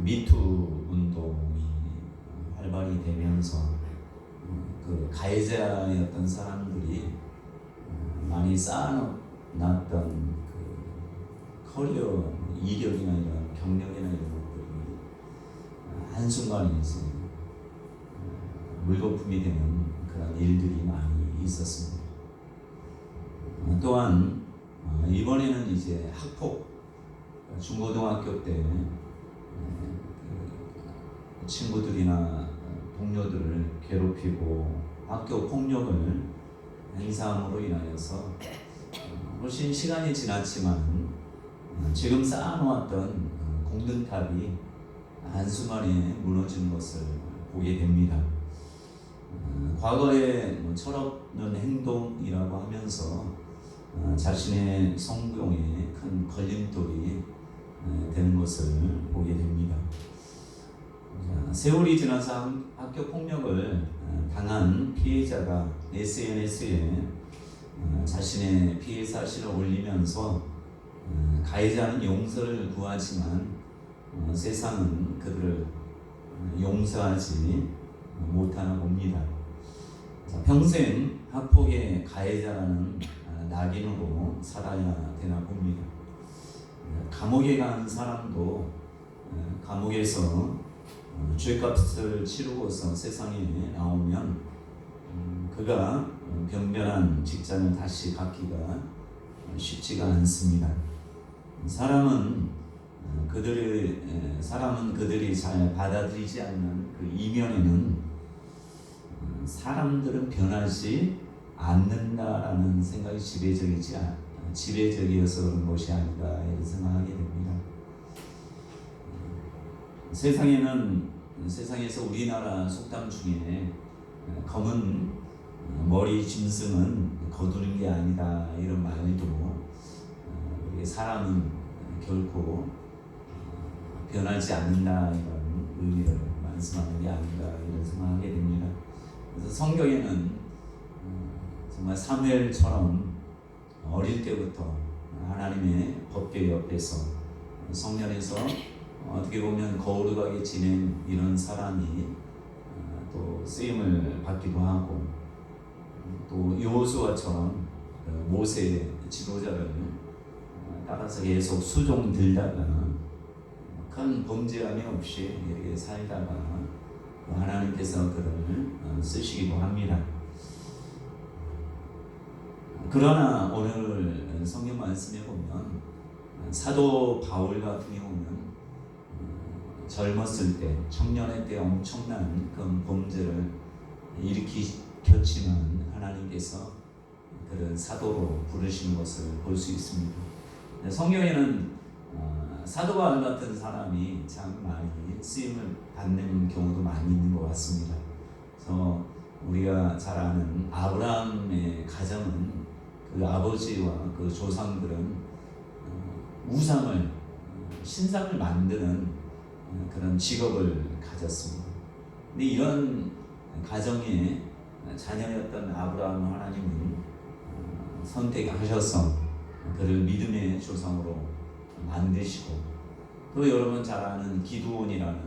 미투 운동이 활발히 되면서 그 가해자였던 사람들이 많이 쌓아놨던 그 커리어, 이력이나 이런 경력이나 이런 것들이 한순간에 이제 물거품이 되는 그런 일들이 많이 있었습니다. 또한 이번에는 이제 학폭, 중고등학교 때 친구들이나 동료들을 괴롭히고 학교 폭력을 행사함으로 인하여서 훨씬 시간이 지났지만 지금 쌓아놓았던 공든탑이 한순간에 무너지는 것을 보게 됩니다. 과거에 철없는 행동이라고 하면서 자신의 성공에 큰 걸림돌이 되는 것을 보게 됩니다. 세월이 지나서 학교 폭력을 당한 피해자가 SNS에 자신의 피해 사실을 올리면서 가해자는 용서를 구하지만 세상은 그들을 용서하지 못하나 봅니다. 평생 학폭의 가해자라는 낙인으로 살아야 되나 봅니다. 감옥에 간 사람도 감옥에서 죄값을 치르고서 세상에 나오면 그가 변변한 직장을 다시 갖기가 쉽지가 않습니다. 사람은 그들이 잘 받아들이지 않는 그 이면에는 사람들은 변하지 않는다라는 생각이 지배적이어서 그런 것이 아닌가 이런 생각하게 됩니다. 세상에서 우리나라 속담 중에 검은 머리 짐승은 거두는 게 아니다 이런 말도 사람은 결코 변하지 않는다 이런 의미를 말씀하는 게 아닌가 이런 생각하게 됩니다. 그래서 성경에는 정말 사무엘처럼 어릴 때부터 하나님의 법궤 옆에서 성전에서 어떻게 보면 거울하게 지낸 이런 사람이 또 쓰임을 받기도 하고 또 여호수아처럼 모세의 지도자를 따라서 계속 수종 들다가 큰 범죄함이 없이 이렇게 살다가 하나님께서 그를 쓰시기도 합니다. 그러나 오늘 성경 말씀에 보면 사도 바울 같은 경우는 젊었을 때, 청년의 때 엄청난 그 범죄를 일으켰지만 하나님께서 그런 사도로 부르시는 것을 볼 수 있습니다. 성경에는 사도 바울 같은 사람이 참 많이 쓰임을 받는 경우도 많이 있는 것 같습니다. 그래서 우리가 잘 아는 아브라함의 가정은 그 아버지와 그 조상들은 우상을, 신상을 만드는 그런 직업을 가졌습니다. 근데 이런 가정의 자녀였던 아브라함을 하나님은 선택하셔서 그를 믿음의 조상으로 만드시고 또 여러분 잘 아는 기드온이라는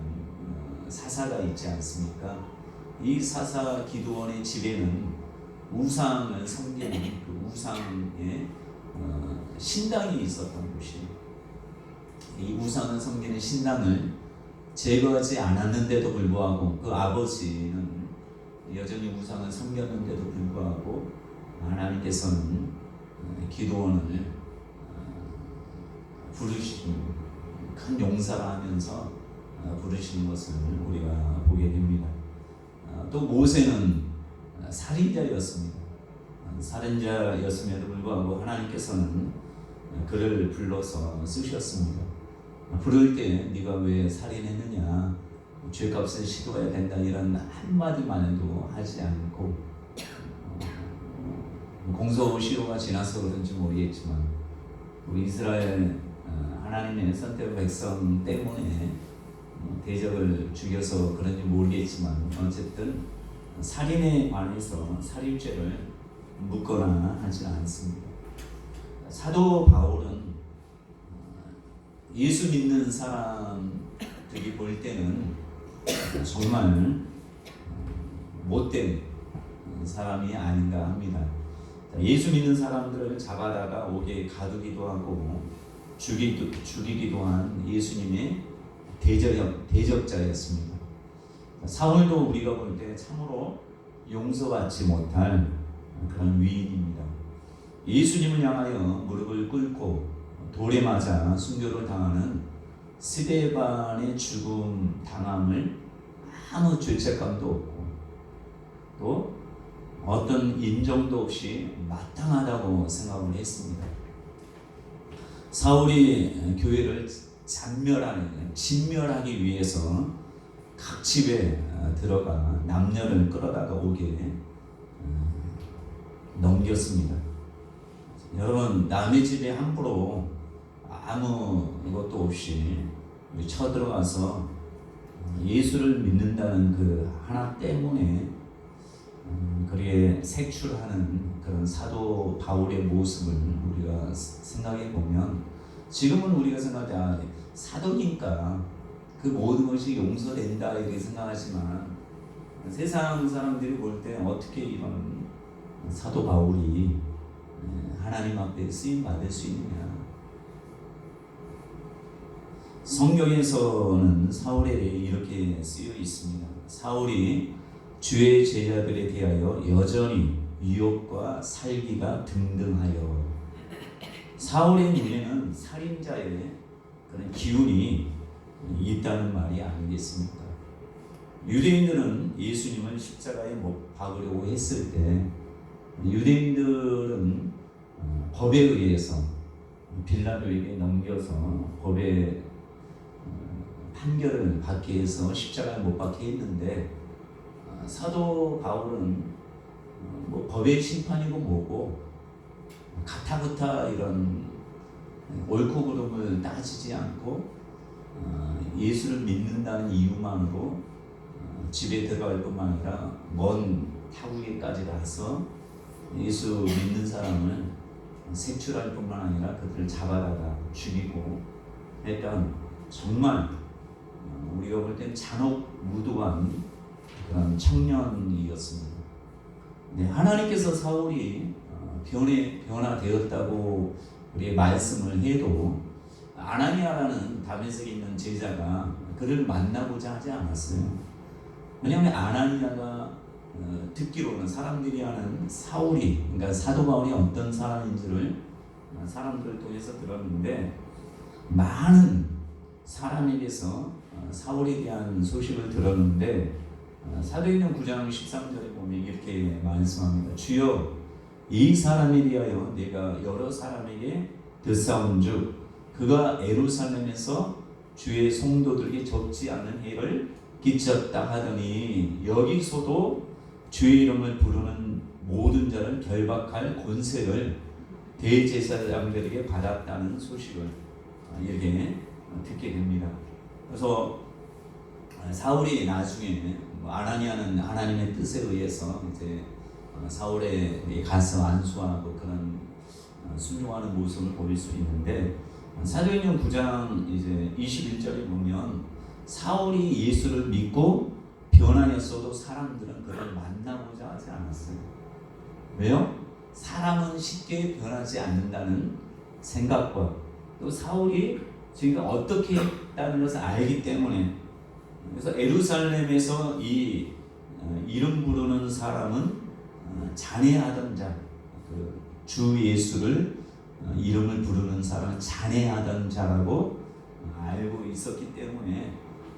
사사가 있지 않습니까? 이 사사 기드온의 집에는 우상을 섬기는 그 우상의 신당이 있었던 곳이 이 우상을 섬기는 신당을 제거하지 않았는데도 불구하고 그 아버지는 여전히 우상을 섬겼는데도 불구하고 하나님께서는 기드온을 부르시고 큰 용사를 하면서 부르시는 것을 우리가 보게 됩니다. 또 모세는 살인자였습니다. 살인자였음에도 불구하고 하나님께서는 그를 불러서 쓰셨습니다. 부를 때 네가 왜 살인했느냐, 죄값을 치러야 된다 이런 한마디만 해도 하지 않고 공소시효가 지나서 그런지 모르겠지만 우리 이스라엘 하나님의 선택 백성 때문에 대적을 죽여서 그런지 모르겠지만 어쨌든 살인에 관해서 살인죄를 묻거나 하지 않습니다. 사도 바울은 예수 믿는 사람을 들이 볼 때는 정말 못된 사람이 아닌가 합니다. 예수 믿는 사람들을 잡아다가 옥에 가두기도 하고 죽이기도 한 예수님의 대적자였습니다. 사울도 우리가 볼 때 참으로 용서받지 못할 그런 위인입니다. 예수님을 향하여 무릎을 꿇고 돌에 맞아 순교를 당하는 스데반의 죽음 당함을 아무 죄책감도 없고 또 어떤 인정도 없이 마땅하다고 생각을 했습니다. 사울이 교회를 진멸하기 위해서 각 집에 들어가 남녀를 끌어다가 옥에 넘겼습니다. 여러분, 남의 집에 함부로 아무 것도 없이 쳐들어가서 예수를 믿는다는 그 하나 때문에 그렇게 색출하는 그런 사도 바울의 모습을 우리가 생각해 보면, 지금은 우리가 생각하자 사도니까 그 모든 것이 용서된다 이렇게 생각하지만, 세상 사람들이 볼 때 어떻게 이런 사도 바울이 하나님 앞에 쓰임 받을 수 있느냐. 성경에서는 사울에 대해 이렇게 쓰여 있습니다. 사울이 주의 제자들에 대하여 여전히 유혹과 살기가 등등하여. 사울의 눈에는 살인자의 그런 기운이 있다는 말이 아니겠습니까? 유대인들은 예수님을 십자가에 못 박으려고 했을 때 유대인들은 법에 의해서 빌라도에게 넘겨서 법의 판결을 받기 위해서 십자가에 못 박게 했는데, 사도 바울은 뭐 법의 심판이고 뭐고 가타부타 이런 옳고 그름을 따지지 않고 예수를 믿는다는 이유만으로 집에 들어갈 뿐만 아니라 먼 타국에까지 가서 예수 믿는 사람을 색출할 뿐만 아니라 그들을 잡아다가 죽이고 했던, 정말 우리가 볼 땐 잔혹무도한 그런 청년이었습니다. 네, 하나님께서 사울이 변화되었다고 우리 말씀을 해도 아나니아라는 다메섹에 있는 제자가 그를 만나고자 하지 않았어요. 왜냐하면 아나니아가 듣기로는 사람들이 하는 사울이, 그러니까 사도 바울이 어떤 사람인지를 사람들을 통해서 들었는데, 많은 사람에게서 사울에 대한 소식을 들었는데, 사도행전 9장 13절에 보면 이렇게 말씀합니다. 주여, 이 사람에 대하여 내가 여러 사람에게 듣사온즉 그가 예루살렘에서 주의 성도들에게 적지 않은 해를 끼쳤다 하더니, 여기서도 주의 이름을 부르는 모든 자를 결박할 권세를 대제사장들에게 받았다는 소식을 이렇게 듣게 됩니다. 그래서 사울이 나중에, 아나니아는 하나님의 뜻에 의해서 이제 사울에 가서 안수하고 그런 순종하는 모습을 보일 수 있는데, 사도행전 9장 이제 21절에 보면 사울이 예수를 믿고 변화였어도 사람들은 그를 만나고자 하지 않았어요. 왜요? 사람은 쉽게 변하지 않는다는 생각과 또 사울이 지금 어떻게 했다는 것을 알기 때문에, 그래서 예루살렘에서 이 이름 부르는 사람은 잔해하던 자, 주 예수를 이름을 부르는 사람은 잔해하던 자라고 알고 있었기 때문에,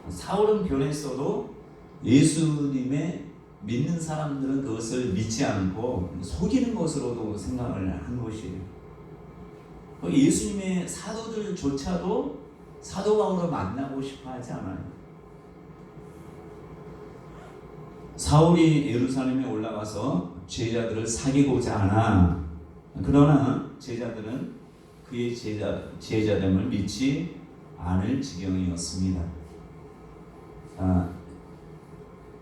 사울은 변했어도 예수님의 믿는 사람들은 그것을 믿지 않고 속이는 것으로도 생각을 한 것이에요. 예수님의 사도들조차도 사도 바울을 만나고 싶어 하지 않아요. 사울이 예루살렘에 올라가서 제자들을 사귀고자 하나, 그러나 제자들은 그의 제자됨을 믿지 않을 지경이었습니다.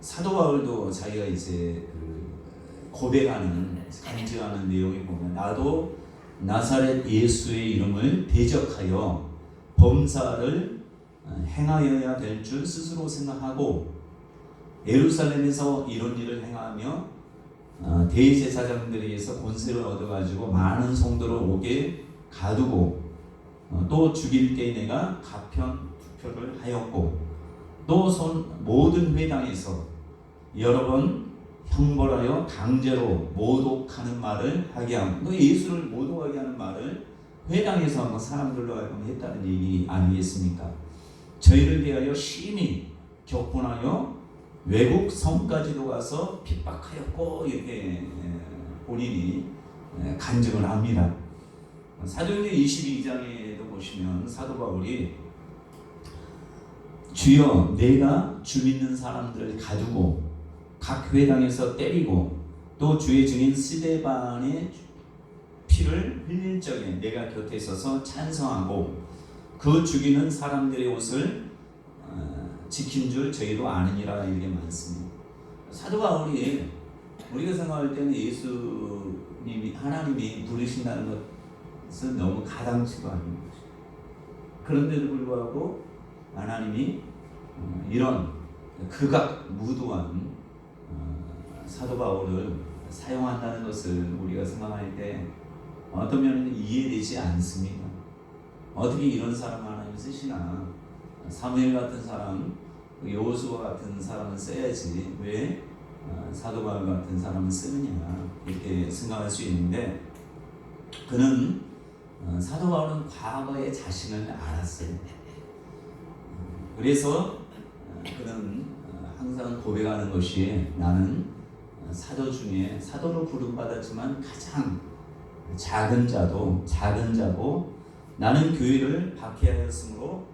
사도 바울도 자기가 이제 고백하는, 간증하는 내용에 보면, 나도 나사렛 예수의 이름을 대적하여 범사를 행하여야 될 줄 스스로 생각하고 예루살렘에서 이런 일을 행하며 대제사장들에게서 권세를 얻어가지고 많은 성도를 오게 가두고 또 죽일 때 내가 가편 투표를 하였고 또 모든 회당에서 여러 번 형벌하여 강제로 모독하는 말을 하게 하고 예수를 모독하게 하는 말을 회당에서 사람들로 하여금 했다는 얘기 아니겠습니까? 저희를 대하여 심히 격분하여 외국 성까지도 가서 핍박하였고 이렇게 본인이 간증을 합니다. 사도행전 22장에도 보시면 사도 바울이 주여 내가 주 믿는 사람들을 가두고 각 회당에서 때리고 또 주의 증인 스데반의 피를 흘릴 적에 내가 곁에 있어서 찬성하고 그 죽이는 사람들의 옷을 지킨 줄 저희도 아느니라 이렇게 많습니다. 사도 바울이 우리가 생각할 때는 예수님이 하나님이 부르신다는 것은 너무 가당치도 않은 것이죠. 그런데도 불구하고 하나님이 이런 극악무도한 사도 바울을 사용한다는 것을 우리가 생각할 때 어떤 면에는 이해되지 않습니다. 어떻게 이런 사람 하나님 쓰시나? 사무엘 같은 사람, 여호수아 같은 사람은 써야지 왜 사도 바울 같은 사람은 쓰느냐 이렇게 생각할 수 있는데 그는 사도 바울은 과거의 자신을 알았어요. 그래서 그는 항상 고백하는 것이 나는 사도 중에 사도로 부름받았지만 가장 작은 자고 나는 교회를 박해하였으므로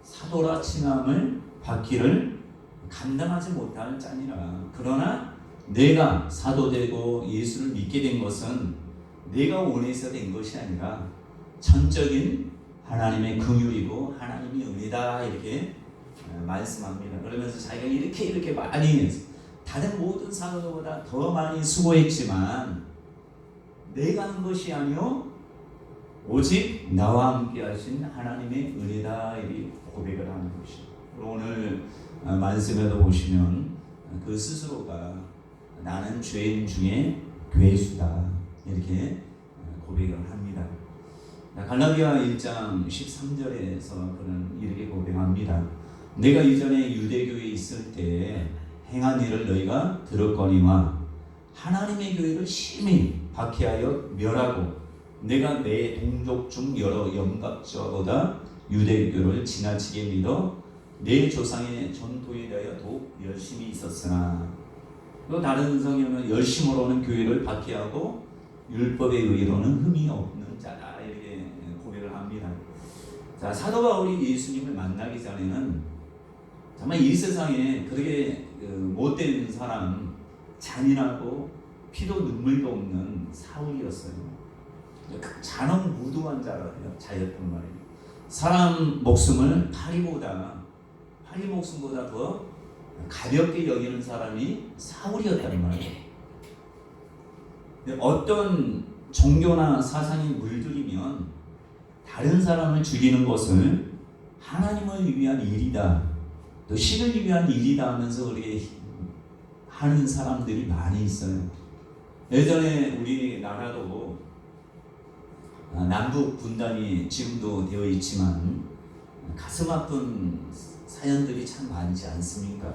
사도라 칭함을 받기를 감당하지 못할 자니라. 그러나 내가 사도되고 예수를 믿게 된 것은 내가 원해서 된 것이 아니라 전적인 하나님의 긍휼이고 하나님의 은혜다 이렇게 말씀합니다. 그러면서 자기가 이렇게 많이 다른 모든 사도보다 더 많이 수고했지만 내가 한 것이 아니요 오직 나와 함께 하신 하나님의 은혜다 이렇게 고백을 하는 것입니다. 오늘 말씀에도 보시면 그 스스로가 나는 죄인 중에 괴수다 이렇게 고백을 합니다. 갈라디아 1장 13절에서 그는 이렇게 고백합니다. 내가 이전에 유대교에 있을 때 행한 일을 너희가 들었거니와 하나님의 교회를 심히 박해하여 멸하고 내가 내 동족 중 여러 영각자보다 유대교를 지나치게 믿어 내 조상의 전통에 대하여 더욱 열심히 있었으나 또 다른 성경은 열심으로는 교회를 박해하고 율법에 의로는 흠이 없는 자다 이렇게 고백을 합니다. 자, 사도 바울이 예수님을 만나기 전에는 정말 이 세상에 그렇게 못된 사람, 잔인하고 피도 눈물도 없는 사울이었어요. 잔혹무도한 자였단 말이에요. 사람 목숨을 파리 목숨보다 더 가볍게 여기는 사람이 사울이었단 말이에요. 어떤 종교나 사상이 물들이면 다른 사람을 죽이는 것을 하나님을 위한 일이다, 또 신을 위한 일이다 하면서 그렇게 하는 사람들이 많이 있어요. 예전에 우리나라도 남북 분단이 지금도 되어 있지만 가슴 아픈 사연들이 참 많지 않습니까?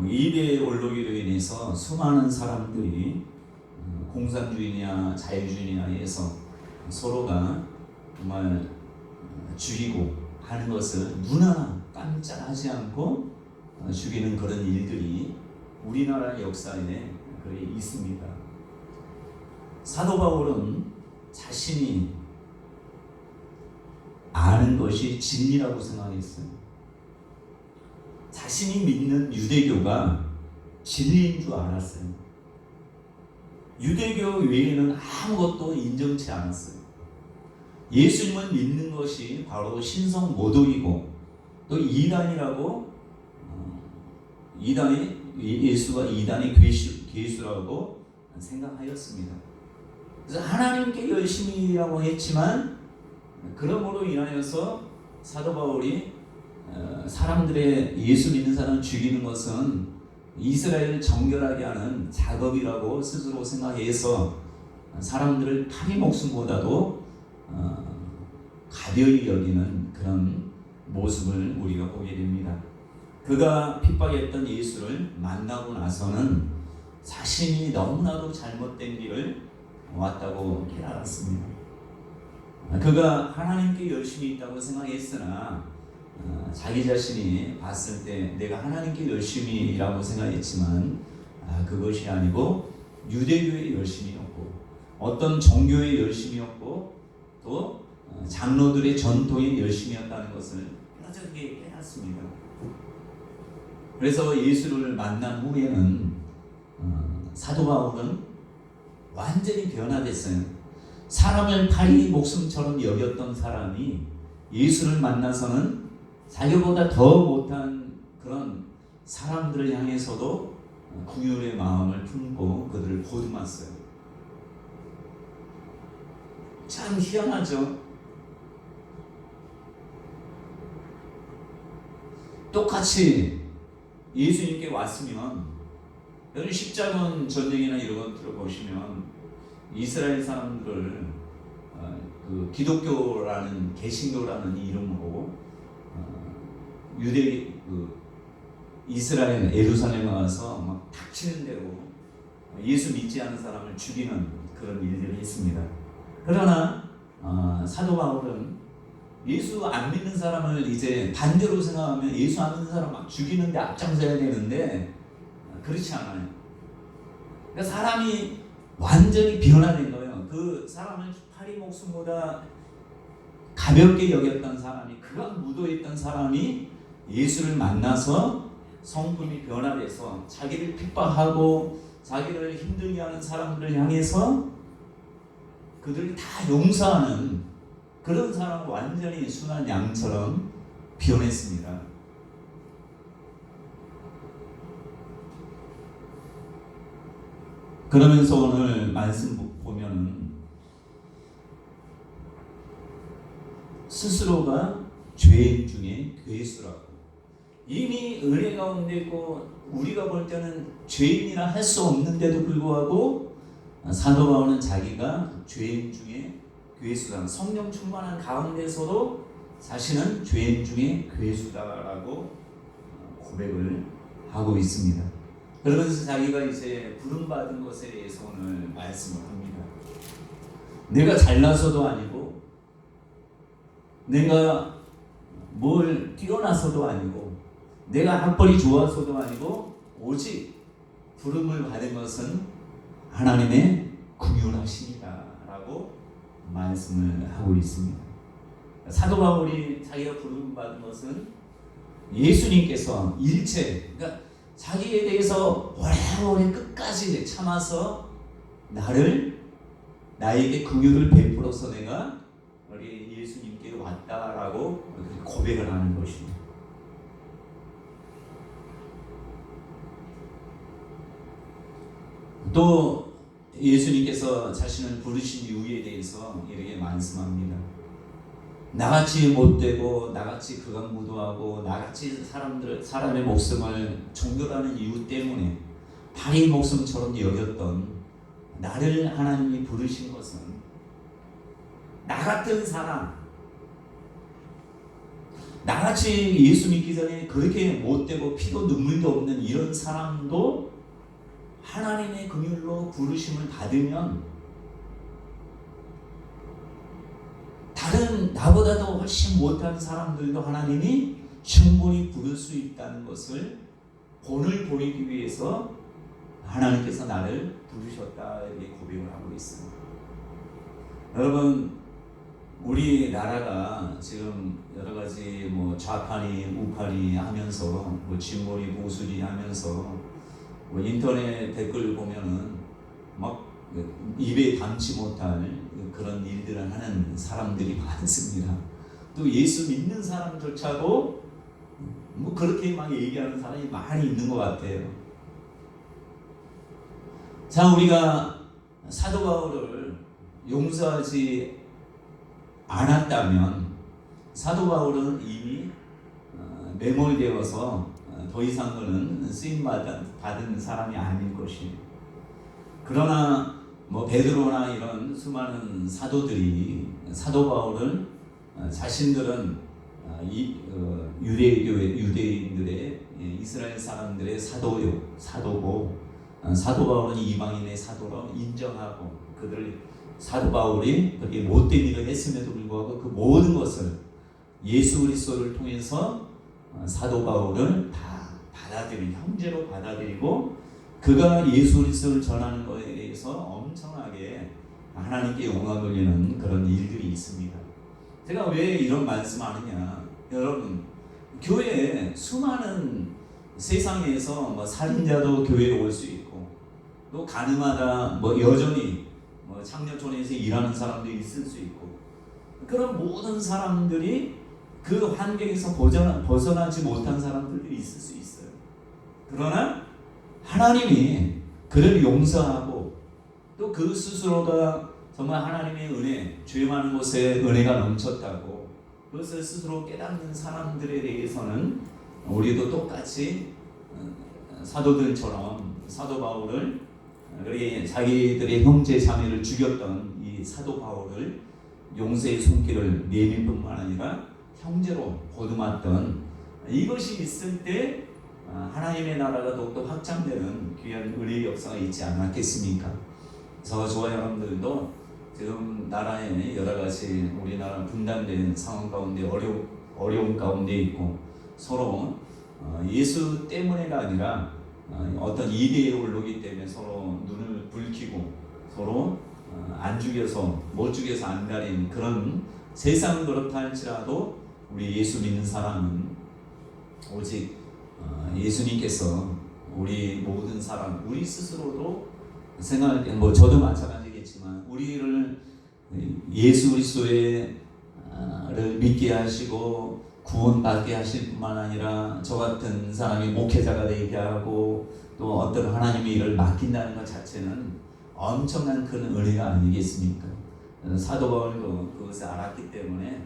이대 올로기로 인해서 수많은 사람들이 공산주의냐 자유주의냐에서 서로가 정말 죽이고 하는 것을 눈 하나 깜짝하지 않고 죽이는 그런 일들이 우리나라 역사에 그게 있습니다. 사도 바울은 자신이 아는 것이 진리라고 생각했어요. 자신이 믿는 유대교가 진리인 줄 알았어요. 유대교 외에는 아무것도 인정치 않았어요. 예수님을 믿는 것이 바로 신성 모독이고 또 이단이라고 예수가 이단의 괴수라고 생각하였습니다. 그래서 하나님께 열심히 일하고 했지만 그러므로 인하여서 사도 바울이 사람들의 예수 믿는 사람을 죽이는 것은 이스라엘을 정결하게 하는 작업이라고 스스로 생각해서 사람들을 파리 목숨보다도 가벼이 여기는 그런 모습을 우리가 보게 됩니다. 그가 핍박했던 예수를 만나고 나서는 자신이 너무나도 잘못된 길을 왔다고 깨달았습니다. 그가 하나님께 열심히 있다고 생각했으나 자기 자신이 봤을 때 내가 하나님께 열심히라고 생각했지만 그것이 아니고 유대교의 열심이었고 어떤 종교의 열심이었고 또 장로들의 전통의 열심이었다는 것을 뼈저리게 깨닫습니다. 그래서 예수를 만난 후에는 사도 바울은 완전히 변화됐어요. 사람을 파리 목숨처럼 여겼던 사람이 예수를 만나서는 자기보다 더 못한 그런 사람들을 향해서도 긍휼의 마음을 품고 그들을 보듬었어요. 참 희한하죠. 똑같이 예수님께 왔으면 여러분 십자군 전쟁이나 이런 것 들어보시면 이스라엘 사람들을 그 기독교라는 개신교라는 이름으로 유대 이스라엘 예루살렘에 와서 막 닥치는 대로 예수 믿지 않은 사람을 죽이는 그런 일들을 했습니다. 그러나 사도 바울은 예수 안 믿는 사람을 이제 반대로 생각하면 예수 안 믿는 사람 막 죽이는데 앞장서야 되는데 그렇지 않아요. 그러니까 사람이 완전히 변화된 거예요. 그 사람을 파리 목숨보다 가볍게 여겼던 사람이 그간 무도했던 사람이 예수를 만나서 성품이 변화돼서 자기를 핍박하고 자기를 힘들게 하는 사람들을 향해서 그들을 다 용서하는 그런 사람은 완전히 순한 양처럼 변했습니다. 그러면서 오늘 말씀 보면은 스스로가 죄인 중에 괴수라고 이미 은혜 가운데 있고 우리가 볼 때는 죄인이라 할 수 없는데도 불구하고 사도 바울은 자기가 죄인 중에 괴수다. 성령 충만한 가운데서도 자신은 죄인 중에 괴수다라고 고백을 하고 있습니다. 그러면서 자기가 이제 부름받은 것에 대해서 오늘 말씀을 합니다. 내가 잘나서도 아니고 내가 뭘 뛰어나서도 아니고 내가 학벌이 좋아서도 아니고 오직 부름을 받은 것은 하나님의 긍휼하심이다라고 말씀을 하고 있습니다. 사도 바울이 자기가 부름받은 것은 예수님께서 일체 그러니까 자기에 대해서 오래오래 끝까지 참아서 나에게 긍휼을 베풀어서 내가 우리 예수님께 왔다라고 고백을 하는 것입니다. 또 예수님께서 자신을 부르신 이유에 대해서 이렇게 말씀합니다. 나같이 못되고 나같이 극악무도하고 나같이 사람의 목숨을 종결하는 이유 때문에 파리 목숨처럼 여겼던 나를 하나님이 부르신 것은 나 같은 사람 나같이 예수 믿기 전에 그렇게 못되고 피도 눈물도 없는 이런 사람도 하나님의 긍휼로 부르심을 받으면 다른 나보다도 훨씬 못한 사람들도 하나님이 충분히 부를 수 있다는 것을 본을 보이기 위해서 하나님께서 나를 부르셨다 이렇게 고백을 하고 있습니다. 여러분 우리나라가 지금 여러 가지 좌파니 우파니 하면서 진보니 보수니 하면서 인터넷 댓글 보면은 막 입에 담지 못할 그런 일들을 하는 사람들이 많습니다. 또 예수 믿는 사람조차도 그렇게 막 얘기하는 사람이 많이 있는 것 같아요. 자, 우리가 사도 바울을 용서하지 않았다면 사도 바울은 이미 매몰되어서 더 이상 그는 쓰임 받은 사람이 아닐 것이에요. 그러나 베드로나 이런 수많은 사도들이 사도 바울을 자신들은 유대인들의 이스라엘 사람들의 사도고 사도 바울은 이방인의 사도로 인정하고 그들 사도 바울이 그렇게 못된 일을 했음에도 불구하고 그 모든 것을 예수 그리스도를 통해서 사도 바울을 다 받아들인 형제로 받아들이고 그가 예수 그리스도를 전하는 것에 대해서 엄청나게 하나님께 영광 돌리는 그런 일들이 있습니다. 제가 왜 이런 말씀하느냐, 여러분 교회에 수많은 세상에서 살인자도 교회에 올 수 있고 또 가늠하다 여전히 창녀촌에서 일하는 사람들이 있을 수 있고 그런 모든 사람들이 그 환경에서 벗어나지 못한 사람들도 있을 수 있어요. 그러나 하나님이 그를 용서하고 또 그 스스로가 정말 하나님의 은혜, 죄 많은 곳에 은혜가 넘쳤다고 그것을 스스로 깨닫는 사람들에 대해서는 우리도 똑같이 사도들처럼 사도 바울을 자기들의 형제 자매를 죽였던 이 사도 바울을 용서의 손길을 내밀 뿐만 아니라 형제로 보듬었던 이것이 있을 때 하나님의 나라가 더욱더 확장되는 귀한 은혜의 역사가 있지 않았겠습니까? 그래서 저와 여러분들도 지금 나라에 여러 가지 우리나라 분단된 상황 가운데 어려운 가운데 있고 서로 예수 때문에가 아니라 어떤 이대에 오르기 때문에 서로 눈을 붉히고 서로 안 죽여서 못 죽여서 안 가린 그런 세상은 그렇다 할지라도 우리 예수 믿는 사람은 오직 예수님께서 우리 모든 사람 우리 스스로도 생각할 때 저도 마찬가지겠지만 우리를 예수 그리스도를 믿게 하시고 구원받게 하실 뿐만 아니라 저 같은 사람이 목회자가 되게 하고 또 어떤 하나님의 일을 맡긴다는 것 자체는 엄청난 큰 은혜가 아니겠습니까? 사도 바울도 그것을 알았기 때문에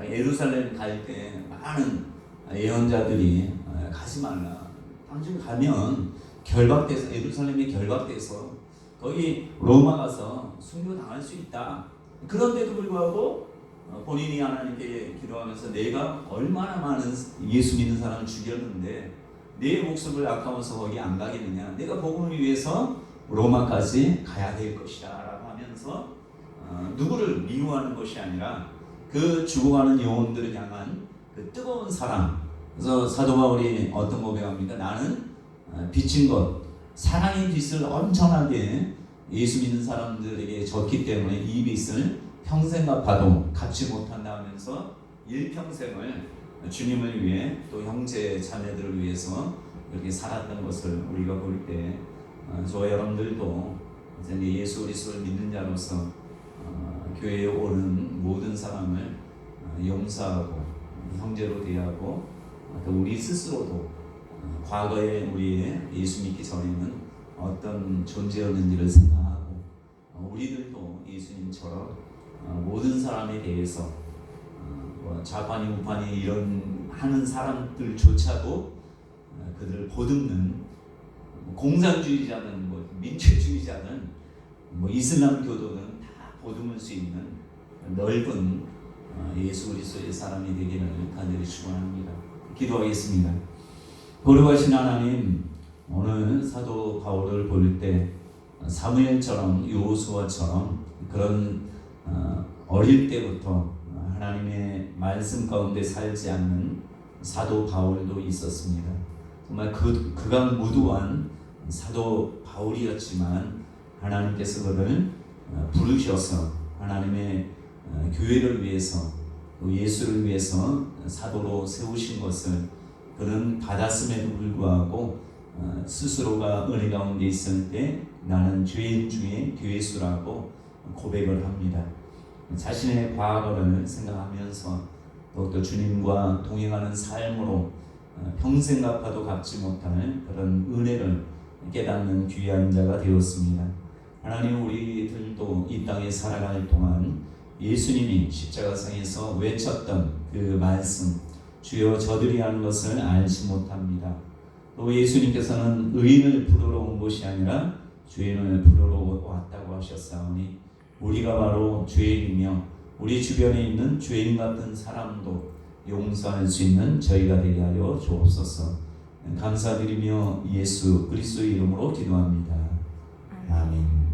예루살렘 갈 때 많은 예언자들이 가지 말라. 당신 가면 결박돼서 예루살렘에 결박돼서 거기 로마 가서 순교당할 수 있다. 그런데도 불구하고 본인이 하나님께 기도하면서 내가 얼마나 많은 예수 믿는 사람을 죽였는데 내 목숨을 아까워서 거기 안 가겠느냐. 내가 복음을 위해서 로마까지 가야 될 것이다 라고 하면서 누구를 미워하는 것이 아니라 그 죽어가는 영혼들을 향한 그 뜨거운 사랑. 그래서 사도 바울이 어떤 고백합니까? 나는 빚진 것, 사랑의 빚을 엄청나게 예수 믿는 사람들에게 졌기 때문에 이 빚을 평생 갚아도 갚지 못한다 하면서 일평생을 주님을 위해 또 형제 자매들을 위해서 이렇게 살았던 것을 우리가 볼 때 저와 여러분들도 예수 그리스도를 믿는 자로서 교회에 오는 모든 사람을 용서하고 형제로 대하고 또 우리 스스로도 과거에 우리의 예수 믿기 전에는 어떤 존재였는지를 생각하고 우리들도 예수님처럼 모든 사람에 대해서 좌판이 우판이 이런 하는 사람들조차도 그들을 보듬는 공산주의자는 민주주의자는 이슬람 교도는 다 보듬을 수 있는 넓은 예수 그리스도의 사람이 되기를 간절히 축원합니다. 기도하겠습니다. 거룩하신 하나님, 오늘 사도 바울을 볼 때 사무엘처럼 여호수아처럼 그런 어릴 때부터 하나님의 말씀 가운데 살지 않는 사도 바울도 있었습니다. 정말 그가 무도한 사도 바울이었지만 하나님께서 그를 부르셔서 하나님의 교회를 위해서 또 예수를 위해서 사도로 세우신 것을 그는 받았음에도 불구하고 스스로가 은혜 가운데 있을 때 나는 죄인 중에 괴수라고 고백을 합니다. 자신의 과거를 생각하면서 또 주님과 동행하는 삶으로 평생 갚아도 갚지 못할 그런 은혜를 깨닫는 귀한 자가 되었습니다. 하나님, 우리들도 이 땅에 살아갈 동안 예수님이 십자가상에서 외쳤던 그 말씀, 주여 저들이 하는 것을 알지 못합니다. 또 예수님께서는 의인을 부르러 온 것이 아니라 죄인을 부르러 왔다고 하셨사오니 우리가 바로 죄인이며 우리 주변에 있는 죄인 같은 사람도 용서할 수 있는 저희가 되게 하여 주옵소서. 감사드리며 예수 그리스도의 이름으로 기도합니다. 아멘.